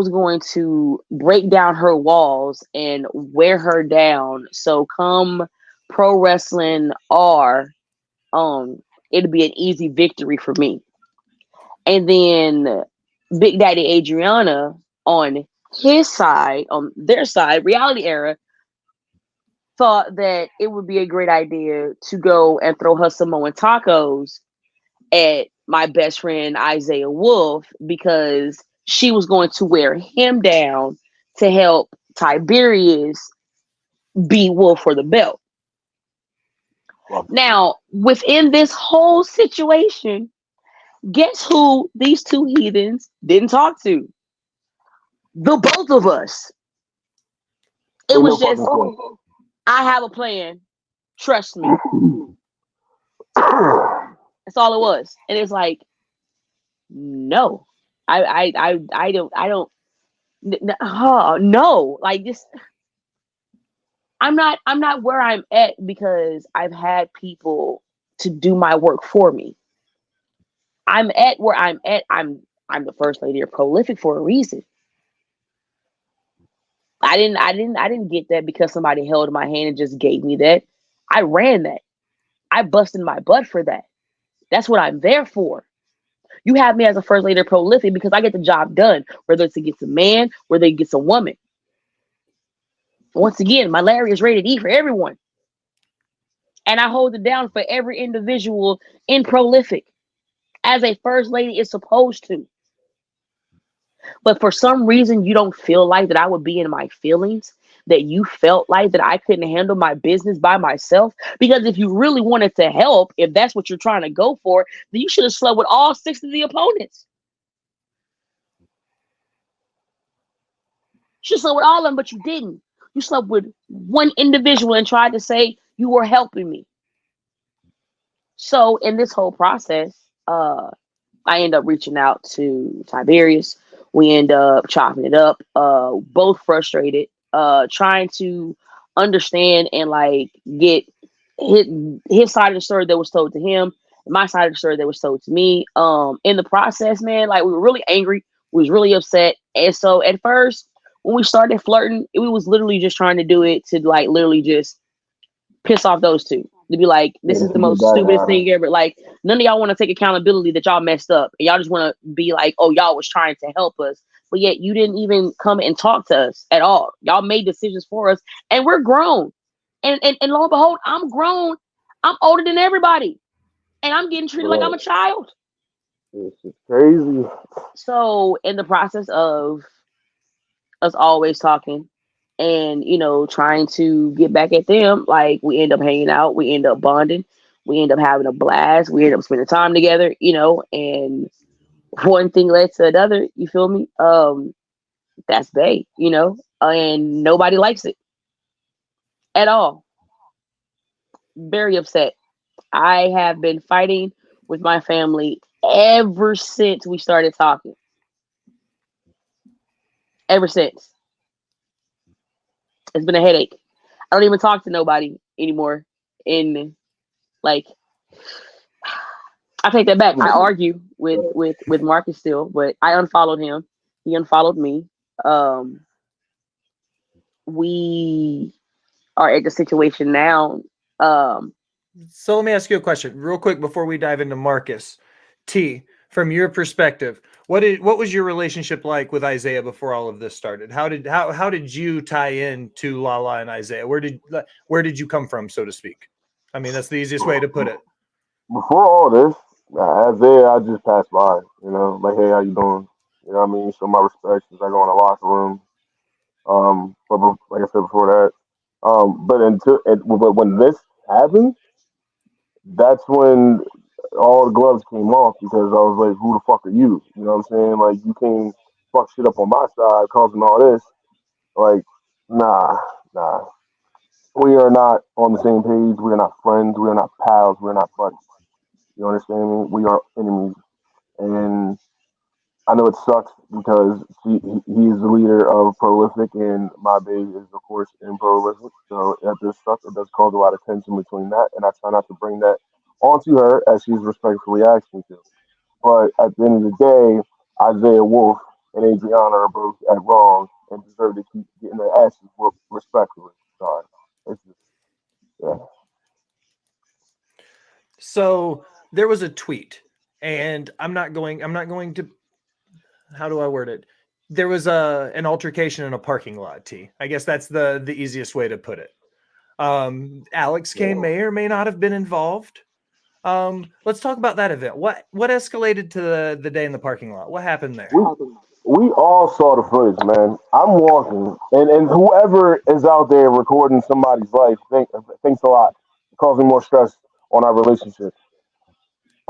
was going to break down her walls and wear her down. So come pro wrestling R, it'd be an easy victory for me. And then Big Daddy Adriana on his side, on their side, Reality Era, thought that it would be a great idea to go and throw her Samoan tacos at my best friend Isaiah Wolf because she was going to wear him down to help Tiberius beat Wolf for the belt. Now, within this whole situation, guess who these two heathens didn't talk to? The both of us. It was just, I have a plan. Trust me. That's all it was. And it's like, no, I don't, no, like this. I'm not where I'm at because I've had people to do my work for me. I'm at where I'm at. I'm the first lady of Prolific for a reason. I didn't get that because somebody held my hand and just gave me that. I ran that. I busted my butt for that. That's what I'm there for. You have me as a first lady of Prolific because I get the job done, whether it's against a man, whether it gets a woman. Once again, my Larry is rated E for everyone. And I hold it down for every individual in Prolific, as a first lady is supposed to. But for some reason, you don't feel like that I would be in my feelings, that you felt like that I couldn't handle my business by myself. Because if you really wanted to help, if that's what you're trying to go for, then you should have slept with all 6 of the opponents. You should have slept with all of them, but you didn't. You slept with one individual and tried to say you were helping me. So in this whole process, I end up reaching out to Tiberius. We end up chopping it up, both frustrated, trying to understand and like get his side of the story that was told to him, and my side of the story that was told to me. In the process, man, like we were really angry, we was really upset, and so at first when we started flirting, we was literally just trying to do it to like literally just piss off those two. To be like, this is the most stupidest thing ever. Like, none of y'all want to take accountability that y'all messed up. And y'all just want to be like, oh, y'all was trying to help us. But yet you didn't even come and talk to us at all. Y'all made decisions for us. And we're grown. And lo and behold, I'm grown. I'm older than everybody. And I'm getting treated like I'm a child. It's crazy. So in the process of us always talking, and trying to get back at them, like we end up hanging out, we end up bonding, we end up having a blast, we end up spending time together, and one thing led to another, you feel me? That's Bay, and nobody likes it at all. Very upset. I have been fighting with my family ever since we started talking. Ever since. It's been a headache. I don't even talk to nobody anymore. In like, I take that back. I argue with Marcus still, but I unfollowed him. He unfollowed me. We are at the situation now. So let me ask you a question real quick before we dive into Marcus. T, from your perspective, what was your relationship like with Isaiah before all of this started? How did you tie in to Lala and Isaiah? Where did you come from, so to speak? I mean, that's the easiest way to put it. Before all this, Isaiah, I just passed by, like, hey, how you doing? You know what I mean? Show my respects as I go in the locker room. But like I said before that, but when this happened, that's when all the gloves came off because I was like, who the fuck are you? You know what I'm saying? Like, you can't fuck shit up on my side, causing all this. Like, nah. We are not on the same page. We are not friends. We are not pals. We are not buddies. You understand me? We are enemies. And I know it sucks because he is the leader of Prolific, and my baby is, of course, in Prolific. So that does suck. It does cause a lot of tension between that, and I try not to bring that onto her as she's respectfully asked me to. But at the end of the day, Isaiah Wolf and Adriana are both at wrong and deserve to keep getting their asses whooped respectfully. Sorry. It's just, yeah. So there was a tweet, and I'm not going to, how do I word it? There was an altercation in a parking lot, T. I guess that's the easiest way to put it. Alex Kane Yeah. may or may not have been involved. Let's talk about that event. What escalated to the day in the parking lot? What happened there? We we all saw the footage, man. I'm walking, and whoever is out there recording somebody's life thinks a lot, causing more stress on our relationship.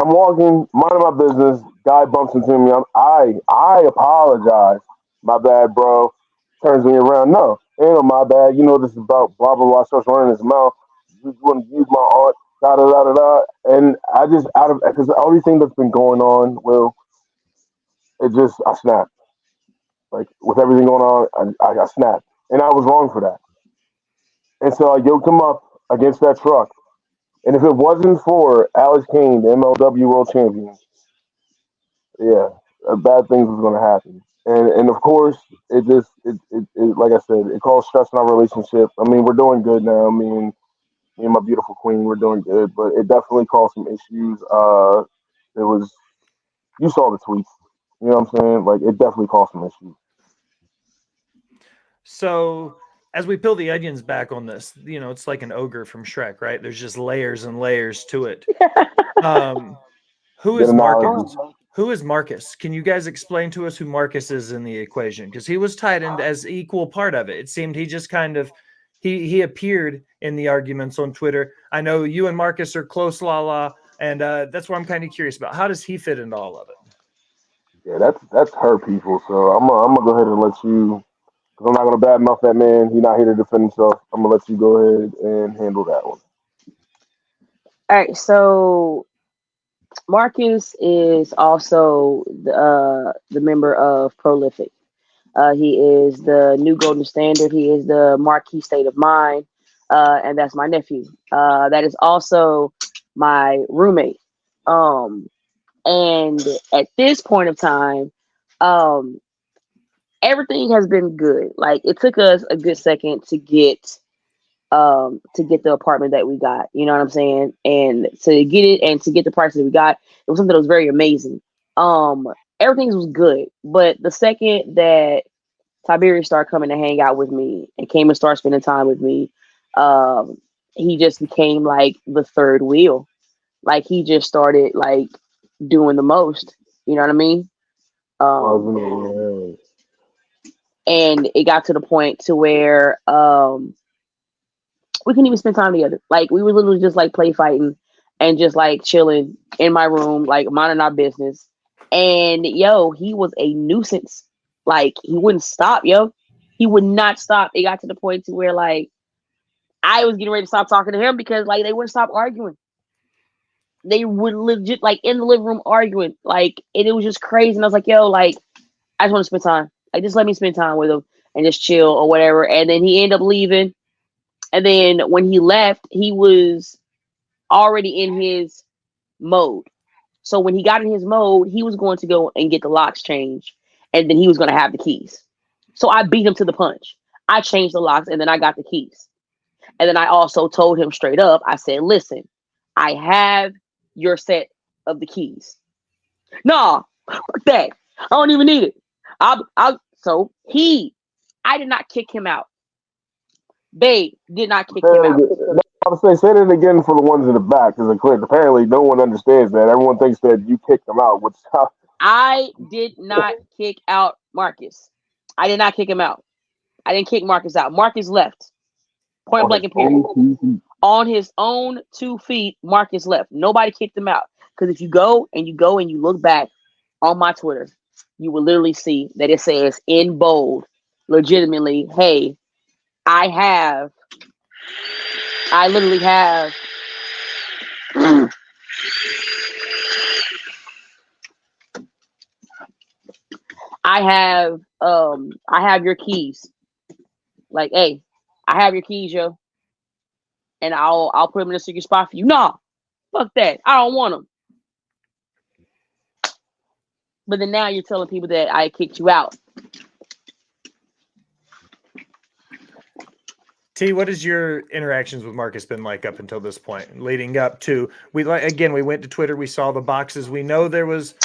I'm walking, minding my business. Guy bumps into me. I apologize. My bad, bro. Turns me around. No, ain't no my bad. You know this is about blah blah blah. Starts running his mouth. You want to use my art. Da da da da da. And I just out of because everything that's been going on, well, it just I snapped. Like with everything going on, I snapped, and I was wrong for that. And so I yoked him up against that truck. And if it wasn't for Alex Kane, the MLW World Champion, yeah, bad things was going to happen. And of course, it like I said, it caused stress in our relationship. I mean, we're doing good now. I mean, me and my beautiful queen, we're doing good, but it definitely caused some issues. It was you saw the tweets. You know what I'm saying? Like it definitely caused some issues. So as we peel the onions back on this, it's like an ogre from Shrek, right? There's just layers and layers to it. Um, who Good is Marcus? analogy. Who is Marcus? Can you guys explain to us who Marcus is in the equation? Because he was tied in as equal part of it. It seemed he just kind of he appeared in the arguments on Twitter. I know you and Marcus are close, Lala, and that's what I'm kind of curious about. How does he fit into all of it? Yeah, that's her people. So I'm gonna go ahead and let you. Because I'm not gonna badmouth that man. He's not here to defend himself. I'm gonna let you go ahead and handle that one. All right, so Marcus is also the member of Prolific. He is the new golden standard. He is the marquee state of mind, and that's my nephew. That is also my roommate. Um, and at this point of time, um, everything has been good. Like it took us a good second to get the apartment that we got. You know what I'm saying? And to get it and to get the price that we got, it was something that was very amazing. Um, Everything was good, but the second that Tiberius started coming to hang out with me and came and started spending time with me, um, he just became like the third wheel. Like he just started like doing the most. You know what I mean? Um, Wasn't it? and it got to the point to where we couldn't even spend time together. Like we were literally just like play fighting and just like chilling in my room, like minding our business. And yo, he was a nuisance. Like he wouldn't stop, yo. He would not stop. It got to the point to where like I was getting ready to stop talking to him because like they wouldn't stop arguing. They would legit like in the living room arguing. Like and it was just crazy. And I was like, yo, like I just want to spend time. Like just let me spend time with him and just chill or whatever. And then he ended up leaving. And then when he left, he was already in his mode. So when he got in his mode, he was going to go and get the locks changed, and then he was going to have the keys. So I beat him to the punch. I changed the locks, and then I got the keys. And then I also told him straight up, I said, listen, I have your set of the keys. Nah, fuck that. I don't even need it. So I did not kick him out. Babe did not kick Say him it out. again. No, I say it again for the ones in the back, because apparently no one understands that. Everyone thinks that you kicked them out, which I did not kick out Marcus. I did not kick him out. I didn't kick Marcus out. Marcus left. Point on blank his and period. own 2 feet. On his own 2 feet, Marcus left. Nobody kicked him out. Because if you go and you look back on my Twitter, you will literally see that it says in bold, legitimately, hey, I have, I literally have, I have your keys. Like, hey, I have your keys, yo, and I'll put them in a secret spot for you. Nah, fuck that. I don't want them. But then now you're telling people that I kicked you out. T, what has your interactions with Marcus been like up until this point, leading up to we like again? We went to Twitter, we saw the boxes. We know there was,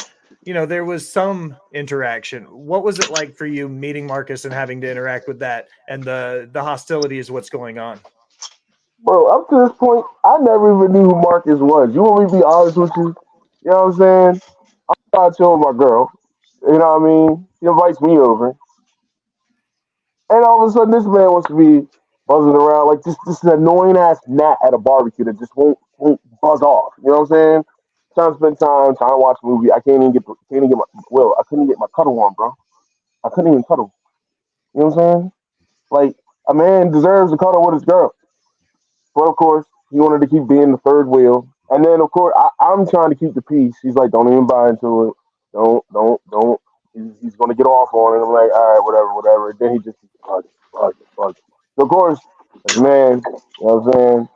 there was some interaction. What was it like for you meeting Marcus and having to interact with that, and the hostility is what's going on? Bro, up to this point, I never even knew who Marcus was. You want me to be honest with you? You know what I'm saying? I chill with my girl. You know what I mean? She invites me over. And all of a sudden, this man wants to be buzzing around like this annoying ass gnat at a barbecue that just won't buzz off. You know what I'm saying? Trying to spend time, trying to watch a movie. I can't even get my I couldn't get my cuddle on, bro. I couldn't even cuddle. You know what I'm saying? Like a man deserves to cuddle with his girl. But of course, he wanted to keep being the third wheel. And then of course, I'm trying to keep the peace. He's like, don't even buy into it. Don't. He's gonna get off on it. I'm like, all right, whatever, whatever. And then he just bugging. So of course, as a man, you know what I'm saying?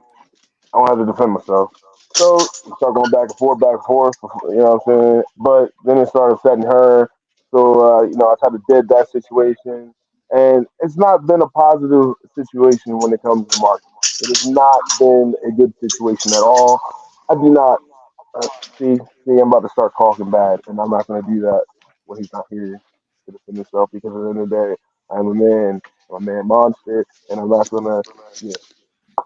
I don't have to defend myself. So we start going back and forth, you know what I'm saying? But then it started upsetting her. So, I tried to dead that situation. And it's not been a positive situation when it comes to Marcus. It has not been a good situation at all. I do not, uh, see, I'm about to start talking bad, and I'm not going to do that when he's not here to defend himself because at the end of the day, I'm a man monster, and I'm not going to, yeah.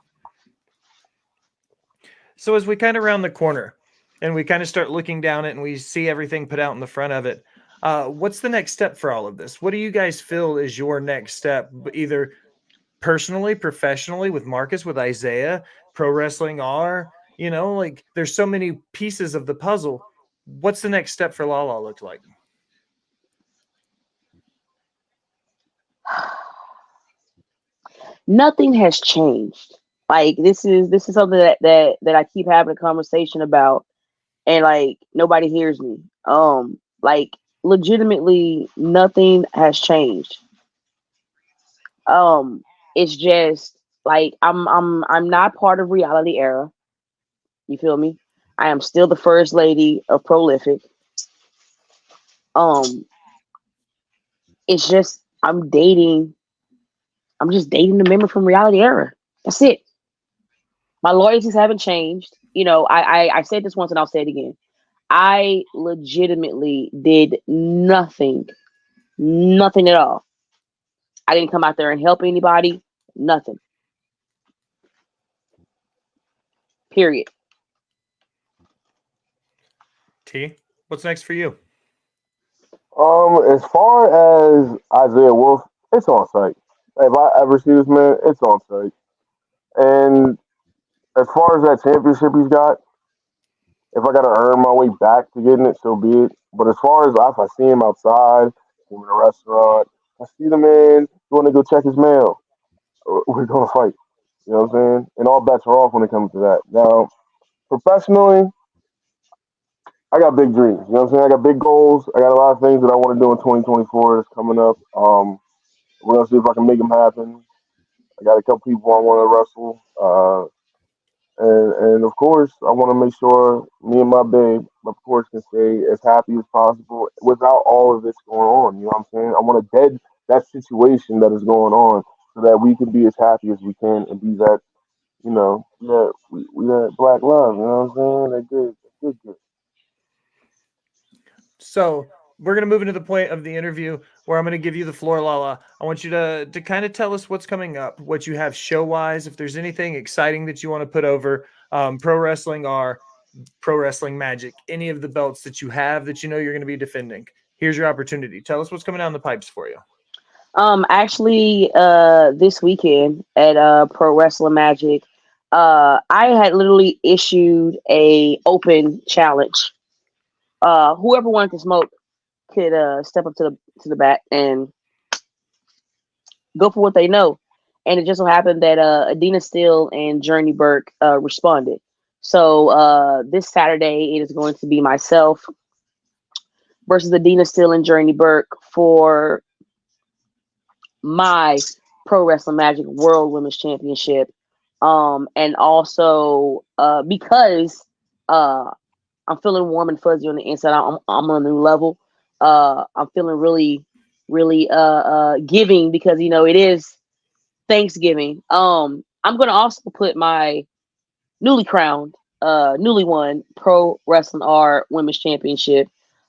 So as we kind of round the corner and we kind of start looking down it and we see everything put out in the front of it, what's the next step for all of this? What do you guys feel is your next step, either personally, professionally, with Marcus, with Isaiah, pro wrestling R? Like there's so many pieces of the puzzle. What's the next step for Lala look like? Nothing has changed. Like this is something that I keep having a conversation about, and like nobody hears me. Like legitimately nothing has changed. Um, it's just like I'm not part of reality era. You feel me? I am still the first lady of prolific. Um, it's just I'm just dating the member from reality era. That's it. My loyalties haven't changed. I said this once and I'll say it again. I legitimately did nothing, nothing at all. I didn't come out there and help anybody, nothing. Period. T, what's next for you? As far as Isaiah Wolf, it's on site. If I ever see this man, it's on site. And as far as that championship he's got, if I gotta earn my way back to getting it, so be it. But as far as if I see him outside, see him in a restaurant, I see the man going to go check his mail, we're gonna fight. You know what I'm saying? And all bets are off when it comes to that. Now, professionally, I got big dreams. You know what I'm saying? I got big goals. I got a lot of things that I want to do in 2024 that's coming up. We're gonna see if I can make them happen. I got a couple people I want to wrestle. And of course, I want to make sure me and my babe, of course, can stay as happy as possible without all of this going on. You know what I'm saying? I want to dead that situation that is going on so that we can be as happy as we can and be that, we that black love. You know what I'm saying? That good. So we're going to move into the point of the interview where I'm going to give you the floor, Lala. I want you to kind of tell us what's coming up, what you have show wise, if there's anything exciting that you want to put over pro wrestling or pro wrestling magic, any of the belts that you have that you're going to be defending. Here's your opportunity. Tell us what's coming down the pipes for you. Actually, this weekend at Pro Wrestling Magic, I had literally issued a open challenge. Whoever wanted to smoke could step up to the bat and go for what they know. And it just so happened that Adina Steele and Journey Burke responded. So this Saturday, it is going to be myself versus Adina Steele and Journey Burke for my Pro Wrestling Magic World Women's Championship. And also because I'm feeling warm and fuzzy on the inside, I'm on a new level. I'm feeling really, really giving because it is Thanksgiving. I'm gonna also put my newly crowned, newly won Pro Wrestling R Women's Championship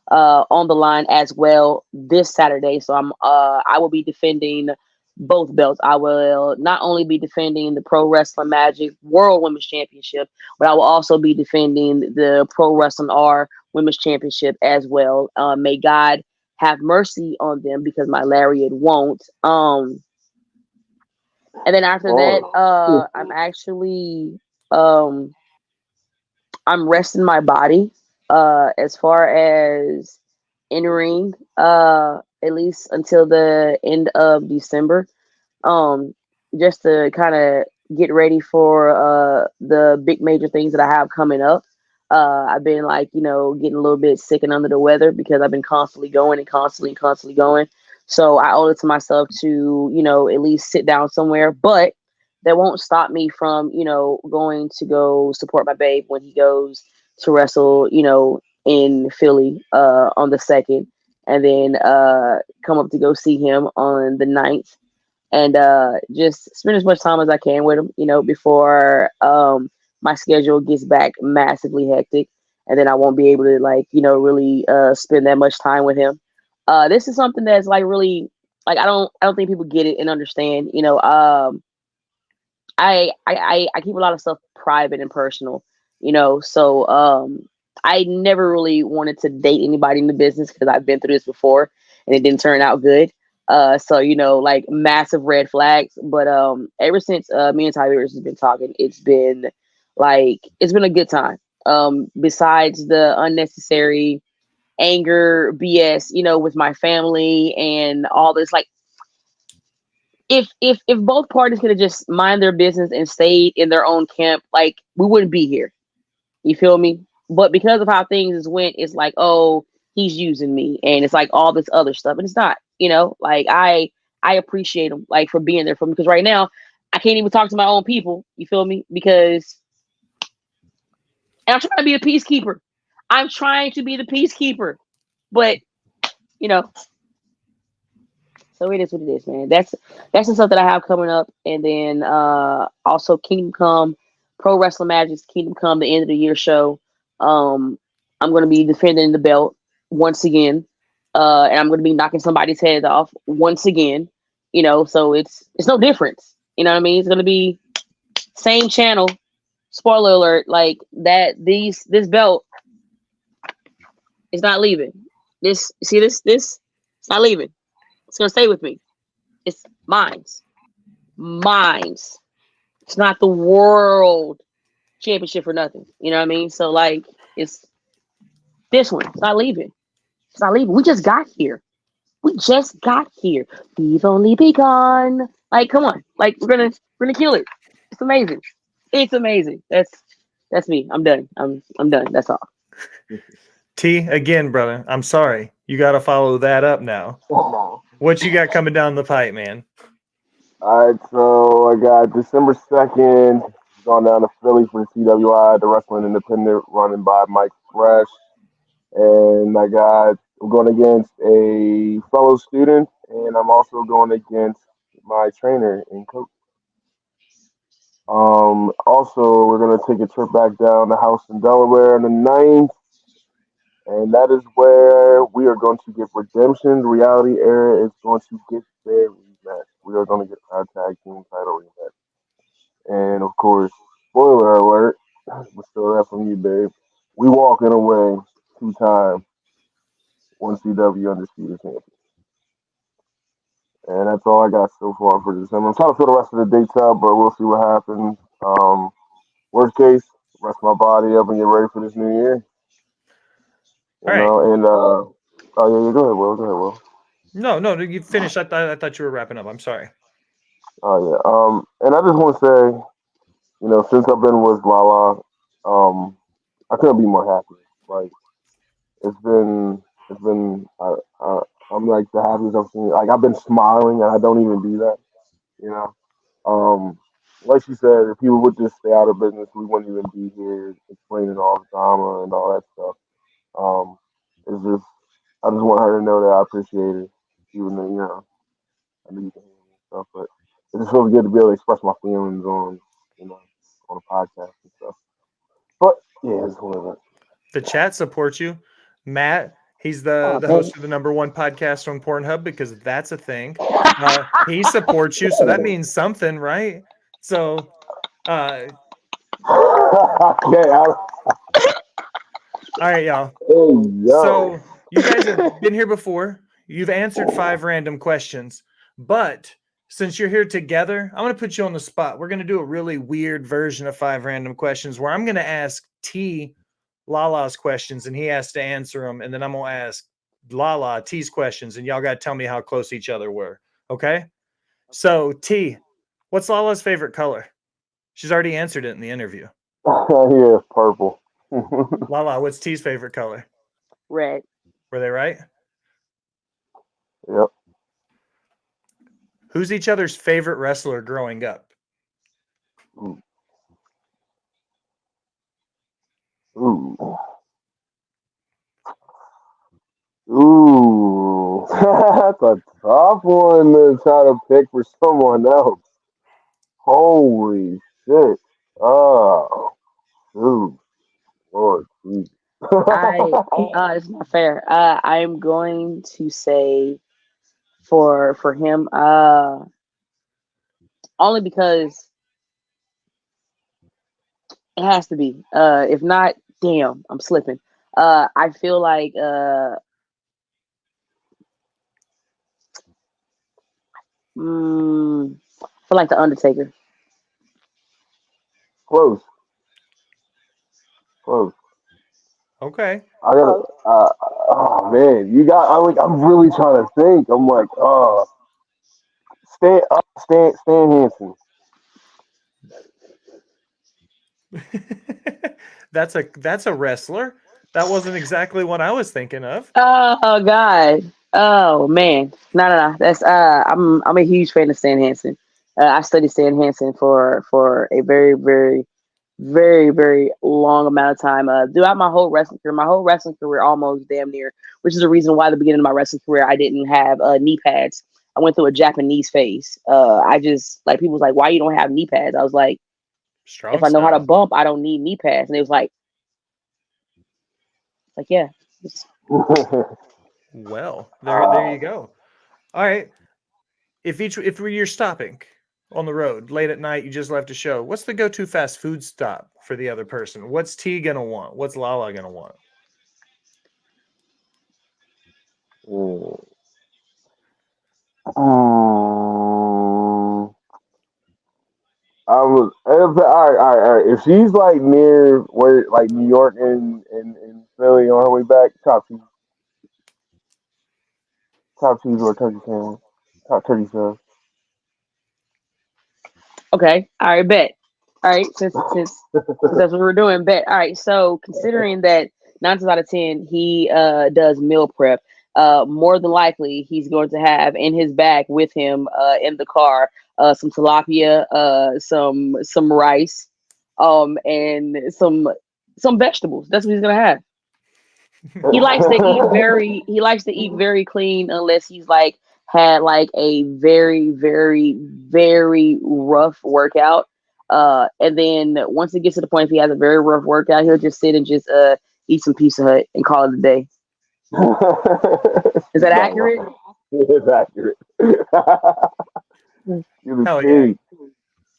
on the line as well this Saturday. So I will be defending both belts. I will not only be defending the Pro Wrestling Magic World Women's Championship, but I will also be defending the Pro Wrestling R Women's Championship as well. May God have mercy on them because my lariat won't. And then after that, Oh, um I'm resting my body as far as in ring at least until the end of December, um just to kind of get ready for the big major things that I have coming up. I've been like, getting a little bit sick and under the weather because I've been constantly going and constantly going. So I owe it to myself to, at least sit down somewhere. But that won't stop me from, going to go support my babe when he goes to wrestle, in Philly on the second, and then come up to go see him on the ninth, and just spend as much time as I can with him, before my schedule gets back massively hectic, and then I won't be able to like, really spend that much time with him. This is something that's like really like I don't think people get it and understand. I keep a lot of stuff private and personal, so I never really wanted to date anybody in the business because I've been through this before and it didn't turn out good. So like massive red flags. But ever since me and Tiberius has been talking, it's been a good time. Besides the unnecessary anger BS, with my family and all this, like if both parties could have just mind their business and stayed in their own camp, like we wouldn't be here. You feel me? But because of how things went, it's like, oh, he's using me, and it's like all this other stuff, and it's not. Like I appreciate him like for being there for me because right now I can't even talk to my own people. You feel me? Because and I'm trying to be a peacekeeper. I'm trying to be the peacekeeper, but you know, so it is what it is, man. That's the stuff that I have coming up, and then also Kingdom Come, Pro Wrestling Magic's Kingdom Come, the end of the year show. Um, I'm going to be defending the belt once again, and I'm going to be knocking somebody's head off once again. So it's no difference. You know what I mean? It's going to be same channel. Spoiler alert! Like that. This belt is not leaving. This see this it's not leaving. It's going to stay with me. It's mine's. Mine's. It's not the world championship for nothing. You know what I mean? So like it's this one. It's not leaving. It's not leaving. We just got here. We just got here. We've only begun. Like, come on. Like we're gonna kill it. It's amazing. It's amazing. That's me. I'm done. I'm done. That's all. T, again, brother, I'm sorry. You got to follow that up now. What you got coming down the pipe, man? all right, so I got December 2nd, going down to Philly for the TWI, the Wrestling Independent, running by Mike Fresh. And I'm going against a fellow student, and I'm also going against my trainer and coach. Also, we're going to take a trip back down the house in Delaware on the 9th, and that is where we are going to get redemption. The Reality Era is going to get their rematch. We are going to get our tag team title rematch. And of course, spoiler alert, we still that from you, babe. We walking away 2 time 1CW undisputed champion. And that's all I got so far for December. I'm trying to fill the rest of the dates out, but we'll see what happens. Worst case, rest my body up and get ready for this new year. All right. And oh yeah, go ahead, Will. Go ahead, Will. No, you finished. I thought you were wrapping up. I'm sorry. Oh yeah. And I just want to say, since I've been with Lala, I couldn't be more happy. Like it's been I'm like the happiest I've seen. Like I've been smiling and I don't even do that. You know. Um, like she said, if people would just stay out of business, we wouldn't even be here explaining all the drama and all that stuff. It's just I just want her to know that I appreciate her, even though I know you can hear me and stuff. But it just feels good to be able to express my feelings on you know on a podcast and stuff. But yeah, it's whatever. The chat supports you. Matt, he's Oh, the thanks. host of the #1 podcast on Pornhub because that's a thing. He supports you, so that means something, right? So, uh, Okay, all right, y'all. hey yo. So you guys have been here before. You've answered 5 random questions, but since you're here together, I'm going to put you on the spot. We're going to do a really weird version of 5 random questions where I'm going to ask T Lala's questions and he has to answer them, and then I'm going to ask Lala T's questions, and y'all got to tell me how close each other were. Okay? So T, what's Lala's favorite color? She's already answered it in the interview. Yeah, purple. Lala, what's T's favorite color? Red. Were they right? Yep. Who's each other's favorite wrestler growing up? Ooh. Ooh. Ooh. That's a tough one to try to pick for someone else. Holy shit. Oh, dude. Lord Jesus. It's not fair. I'm going to say for him, only because it has to be. If not, damn, I'm slipping. I feel like feel like the Undertaker. Close. Close. Okay. I gotta. Oh man, you got. I'm really trying to think. I'm like, Stan Hansen. That's a wrestler. That wasn't exactly what I was thinking of. Oh God. Oh man. No. That's I'm a huge fan of Stan Hansen. I studied Stan Hansen for a very long amount of time. Throughout my whole wrestling career, almost damn near, which is the reason why at the beginning of my wrestling career I didn't have knee pads. I went through a Japanese phase. I just like people was like, why you don't have knee pads? I was like, if Strong I know how to style. bump, I don't need knee pads. And it was like yeah. Well, there you go. All right. If you're stopping on the road late at night, you just left a show. What's the go-to fast food stop for the other person? What's T gonna want? What's Lala gonna want? Mm. Mm. All right. If she's like near where, like New York and Philly on her way back, top cheese or turkey sandwich, top turkey sandwich. Okay. All right. Bet. All right. Since that's what we're doing, bet. All right. So considering that 9 times out of 10 he does meal prep, more than likely he's going to have in his bag with him in the car some tilapia, some rice, and some vegetables. That's what he's gonna have. He likes to eat very clean unless he's like had like a very rough workout. And then once it gets to the point if he has a very rough workout, he'll just sit and just eat some Pizza Hut and call it a day. Is that Not accurate? wrong. It's accurate. You're the Hell yeah. king.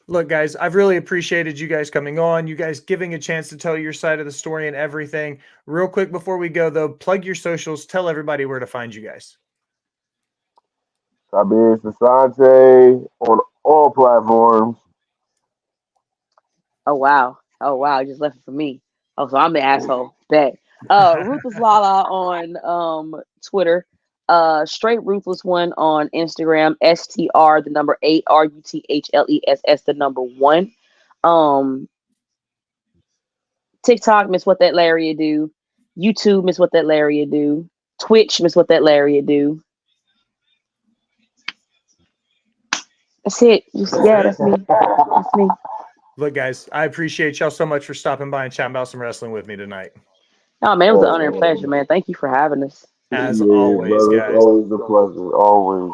Look, guys, I've really appreciated you guys coming on, you guys giving a chance to tell your side of the story and everything. Real quick before we go, though, plug your socials. Tell everybody where to find you guys. Tiberius Asante on all platforms. Oh wow, just left it for me. Oh, so I'm the asshole. Bet. Ruthless Lala on Twitter. Straight Ruthless One on Instagram. STR the number 8 RUTHLESS the number 1. Um TikTok miss what that Lariat do. YouTube miss what that Lariat do. Twitch miss what that Lariat do. That's it. That's me. That's me. Look, guys, I appreciate y'all so much for stopping by and chatting about some wrestling with me tonight. Oh man, it was an honor and pleasure, man. Thank you for having us. as Yeah, always, brother. It's guys. always a pleasure. Always.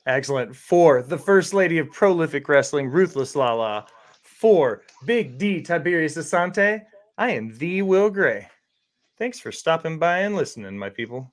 Excellent. For the first lady of prolific wrestling, Ruthless Lala. For Big D Tiberius Asante, I am the Will Gray. Thanks for stopping by and listening, my people.